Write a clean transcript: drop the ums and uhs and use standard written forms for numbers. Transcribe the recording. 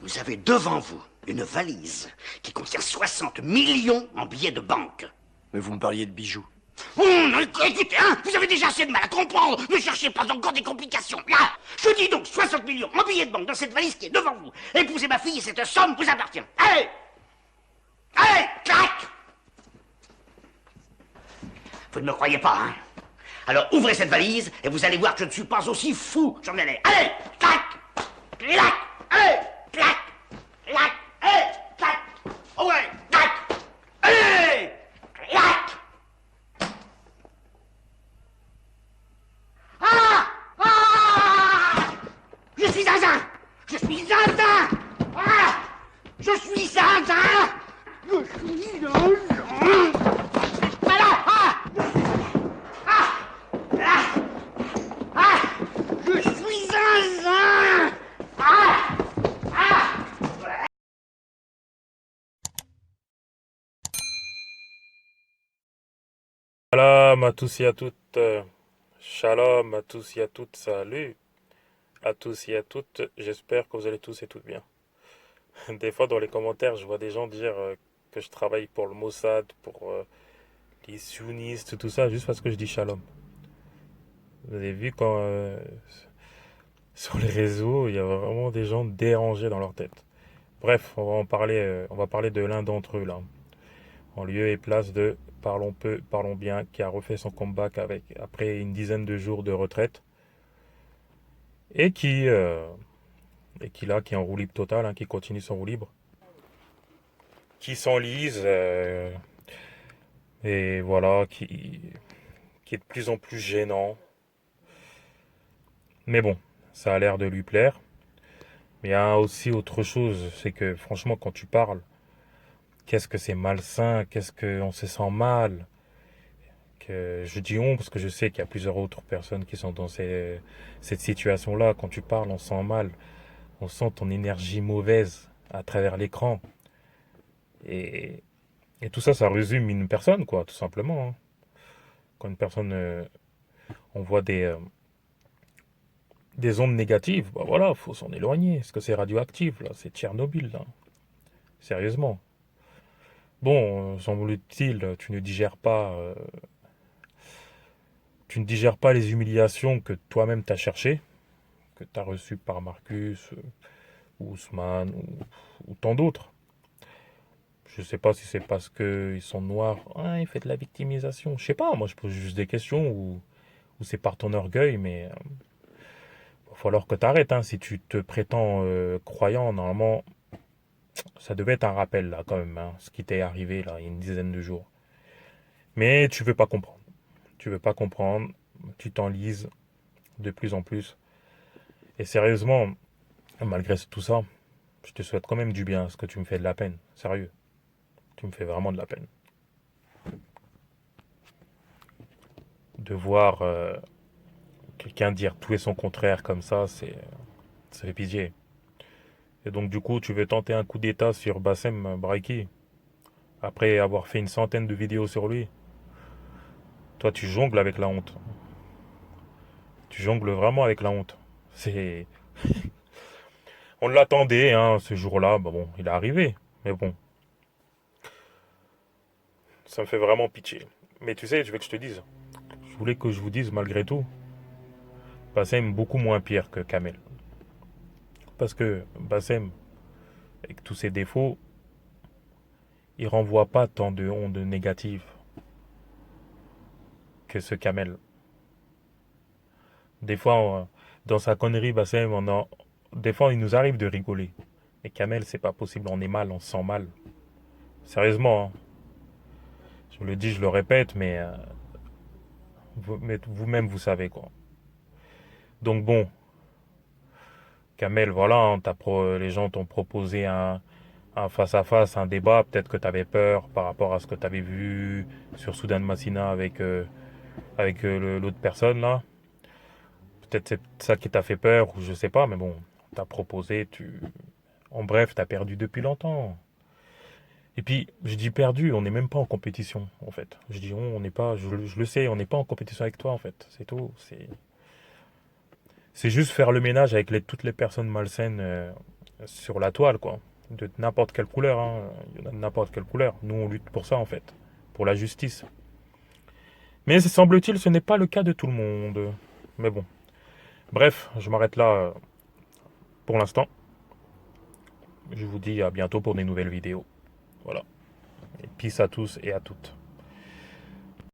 Vous avez devant vous une valise qui contient 60 millions en billets de banque. Mais vous me parliez de bijoux. Écoutez, hein, vous avez déjà assez de mal à comprendre. Ne cherchez pas encore des complications. Là, je dis donc 60 millions en billets de banque dans cette valise qui est devant vous. Épousez ma fille et cette somme vous appartient. Allez! Allez, clac! Vous ne me croyez pas, hein? Alors ouvrez cette valise et vous allez voir que je ne suis pas aussi fou. J'en ai l'air. Allez, clac! Clac! Allez, clac! Clac! Allez, clac! Ouais, clac! Allez! Clac! Ah! Ah! Je suis zinzin! Je suis zinzin! Ah! Je suis zinzin! Je suis zinzin! Voilà! Ah! Ah! Ah! Ah! Je suis zinzin! Ah! Ah! Shalom à tous et à toutes. Shalom à tous et à toutes. Salut à tous et à toutes. J'espère que vous allez tous et toutes bien. Des fois, dans les commentaires, je vois des gens dire que je travaille pour le Mossad, pour les sionistes, tout ça, juste parce que je dis shalom. Vous avez vu quand sur les réseaux, il y a vraiment des gens dérangés dans leur tête. Bref, on va parler de l'un d'entre eux là, en lieu et place de Parlons peu, parlons bien, qui a refait son comeback après une dizaine de jours de retraite et qui est en roue libre totale, hein, qui continue son roue libre, qui s'enlise et voilà, qui est de plus en plus gênant. Mais bon, ça a l'air de lui plaire. Mais il y a aussi autre chose, c'est que franchement, quand tu parles, qu'est-ce que c'est malsain, qu'est-ce qu'on se sent mal. Que je dis on parce que je sais qu'il y a plusieurs autres personnes qui sont dans cette situation-là. Quand tu parles, on sent mal, on sent ton énergie mauvaise à travers l'écran. Et, et tout ça, ça résume une personne, quoi, tout simplement, hein. Quand une personne, on voit des ondes négatives, bah voilà, faut s'en éloigner. Est-ce que c'est radioactif, là? C'est Tchernobyl, là. Sérieusement. Bon, semble-t-il, tu ne digères pas les humiliations que toi-même t'as cherchées, que tu as reçues par Marcus, ou Ousmane, ou tant d'autres. Je sais pas si c'est parce qu'ils sont noirs. Ah, il fait de la victimisation. Je sais pas, moi je pose juste des questions, ou c'est par ton orgueil, mais il va falloir que tu arrêtes, hein. Si tu te prétends croyant, normalement, ça devait être un rappel, là, quand même, hein, ce qui t'est arrivé, là, il y a une dizaine de jours. Mais tu veux pas comprendre. Tu veux pas comprendre. Tu t'enlises de plus en plus. Et sérieusement, malgré tout ça, je te souhaite quand même du bien, parce que tu me fais de la peine. Sérieux. Tu me fais vraiment de la peine. De voir quelqu'un dire tout et son contraire comme ça fait pitié. Et donc du coup, tu veux tenter un coup d'état sur Bassem Braiki, après avoir fait une centaine de vidéos sur lui. Toi, tu jongles avec la honte. Tu jongles vraiment avec la honte. C'est... On l'attendait, hein, ce jour-là. Bah bon, il est arrivé. Mais bon, ça me fait vraiment pitié. Mais tu sais, je veux que je te dise. Je voulais que je vous dise, malgré tout, Bassem beaucoup moins pire que Kamel. Parce que Bassem, avec tous ses défauts, il renvoie pas tant de ondes négatives que ce Kamel. Des fois, dans sa connerie, Bassem, des fois, il nous arrive de rigoler. Mais Kamel, c'est pas possible, on est mal, on se sent mal. Sérieusement, hein. Je le dis, je le répète, mais vous-même, vous savez quoi. Donc bon, Kamel, voilà, hein, les gens t'ont proposé un face-à-face, un débat. Peut-être que tu avais peur par rapport à ce que tu avais vu sur Soudan Massina avec l'autre personne là. Peut-être c'est ça qui t'a fait peur, ou je sais pas, mais bon, t'as proposé, en bref, t'as perdu depuis longtemps. Et puis, je dis perdu, on n'est même pas en compétition, en fait. Je dis on n'est pas, je le sais, on n'est pas en compétition avec toi, en fait. C'est tout. C'est juste faire le ménage avec toutes les personnes malsaines sur la toile, quoi. De n'importe quelle couleur, hein. Il y en a de n'importe quelle couleur. Nous, on lutte pour ça, en fait. Pour la justice. Mais semble-t-il, ce n'est pas le cas de tout le monde. Mais bon. Bref, je m'arrête là pour l'instant. Je vous dis à bientôt pour des nouvelles vidéos. Voilà. Et peace à tous et à toutes.